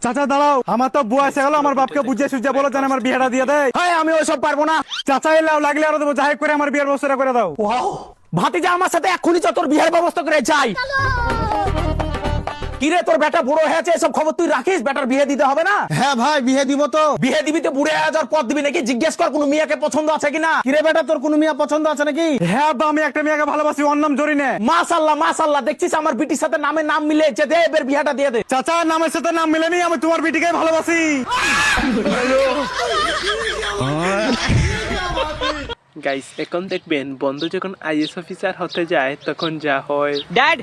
চাচা দাঁড়াও, আমার তো বুয়া এসে গেল, আমার বাপকে বুঝিয়ে সুঝিয়ে বলো যেন আমার বিয়েটা দিয়ে দেয়। হ্যাঁ আমি ওইসব পারবো না। চাচা এলাও, লাগলে আরো দেবো, যাই হোক করে আমার বিয়ের ব্যবস্থা করে দাও। ভাতিজা আমার সাথে এক্ষুনি চল, তোর বিয়ের ব্যবস্থা করে যাই। কিরে তোর বেটা বুড়ো হয়েছে, এসব খবর তুই রাখিস? বেটার বিয়ে দিতে হবে না? হ্যাঁ ভাই, বিয়ে দিব তো। বিয়ে দিবি তো বুড়ে হয়ে যাওয়ার পর দিবি নাকি? জিজ্ঞেস কর কোনো মেয়েকে পছন্দ আছে কিনা। কিরে বেটা, তোর কোনো মেয়ে পছন্দ আছে নাকি? হ্যাঁ আব্বা, আমি একটা মেয়েকে ভালোবাসি, ওর নাম জরিনে। মাশাআল্লাহ মাশাআল্লাহ, দেখছিস আমার বিটির সাথে নামের নাম মিলেছে, দে এবার বিয়েটা দিয়ে দে। চাচা নামের সাথে নাম মিলেনি, আমি তোমার বিটিকে ভালোবাসি। গাইস এখন দেখবেন বন্ধু যখন আইএস অফিসার হতে যায় তখন যা হয়। Dad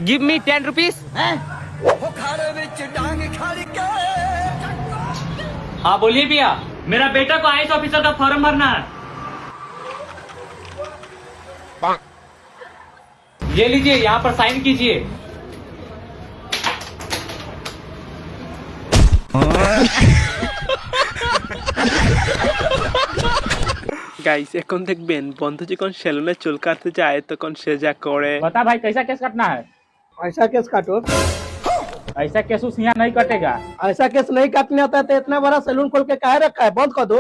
give me 10 rupees. हाँ बोलिए भैया, मेरा बेटा को आईएएस ऑफिसर का फॉर्म भरना है। ये लीजिए, यहाँ पर साइन कीजिए। গাইস এখন দেখবেন বন্ধু যখন সেলুনে চুল কাটতে যায় তখন সে যা করে। बता भाई कैसा केस काटना है? ऐसा केस काटो। ऐसा केस उस यहाँ नहीं कटेगा। ऐसा केस नहीं काटने आता है तो इतना बड़ा सैलून खोल के काहे रखा है, बंद कर दो।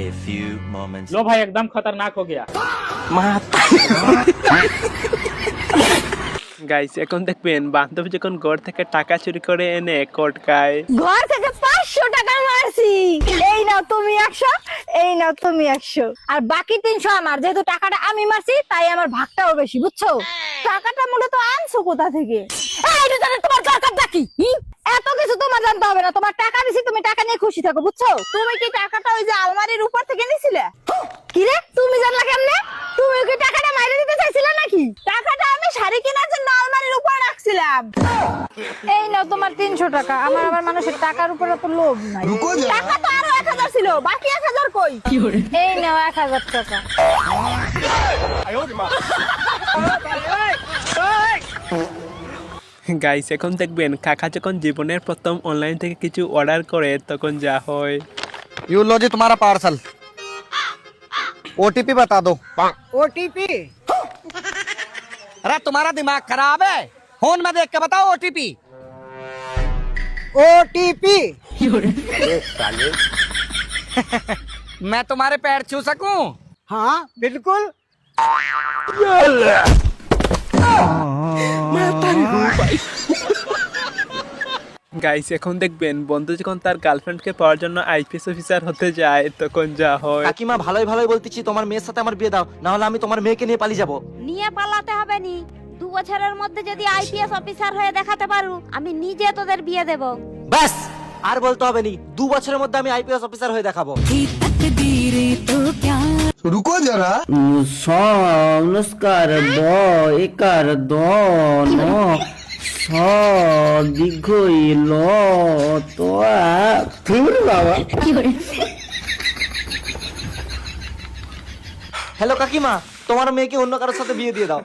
A few moments. लो भाई एकदम खतरनाक हो गया। গাইস এখন দেখবেন বান্ধবী যখন ঘর থেকে টাকা চুরি করে এনে কটকায়। ঘর থেকে 500 টাকা মারছি, এই নাও তুমি 100, এই নাও তুমি 100, আর বাকি 300 আমার। যেহেতু টাকাটা আমি মারছি তাই আমার ভাগটাও বেশি, বুঝছো? টাকাটা মূলত আনছো কোথা থেকে? এই দুজনে তোমার দরকারটা কি? এত কিছু তোমার জানতে হবে না, তোমার টাকা দিছি, তুমি টাকা নিয়ে খুশি থাকো, বুঝছো? তুমি কি টাকাটা ওই যে আলমারির উপর থেকে নিছিলে? কি রে, তুমি জানলা কেমনে? তুমি কি টাকাটা মাইরে দিতে চাইছিলে নাকি? টাকাটা আমি শাড়ি কেনার জন্য আলমারির উপর রাখছিলাম। এই নাও তোমার 300 টাকা। আমার আবার মানুষের টাকার উপর এত লোভ নাই। টাকা তো আরো 1000 ছিল, বাকি 1000 কই? এই নাও 1000 টাকা। গাইস এখন দেখবেন কাকা যখন জীবনের প্রথম অনলাইন থেকে কিছু অর্ডার করে তখন যা হয়। यू लो जी तुम्हारा पार्सल, ओटीपी बता दो। ओटीपी? अरे तुम्हारा दिमाग खराब है, फोन में देख के बताओ ओटीपी। ओटीपी? मैं तुम्हारे पैर छू सकूं? हाँ बिल्कुल। গাইস এখন দেখবেন বন্ধু যখন তার গার্লফ্রেন্ডকে পাওয়ার জন্য আইপিএস অফিসার হতে যায় তখন যা হয়। কাকিমা ভালোই ভালোই বলতেছি, তোমার মেয়ের সাথে আমার বিয়ে দাও, না হলে আমি তোমার মেয়েকে নিয়ে পালিয়ে যাবো। নিয়ে পালাতে হবে নি, 2 বছরের মধ্যে যদি আইপিএস অফিসার হয়ে দেখাতে পারু, আমি নিজে তোদের বিয়ে দেব। ব্যাস, আর বলতে হবে নি, 2 বছরের মধ্যে আমি আইপিএস অফিসার হয়ে দেখাবো। रुको जरा। নমস্কার বয়কার দন দীর্ঘইল তো বাবা। হ্যালো কাকিমা, তোমার মেয়েকে অন্য কারোর সাথে বিয়ে দিয়ে দাও।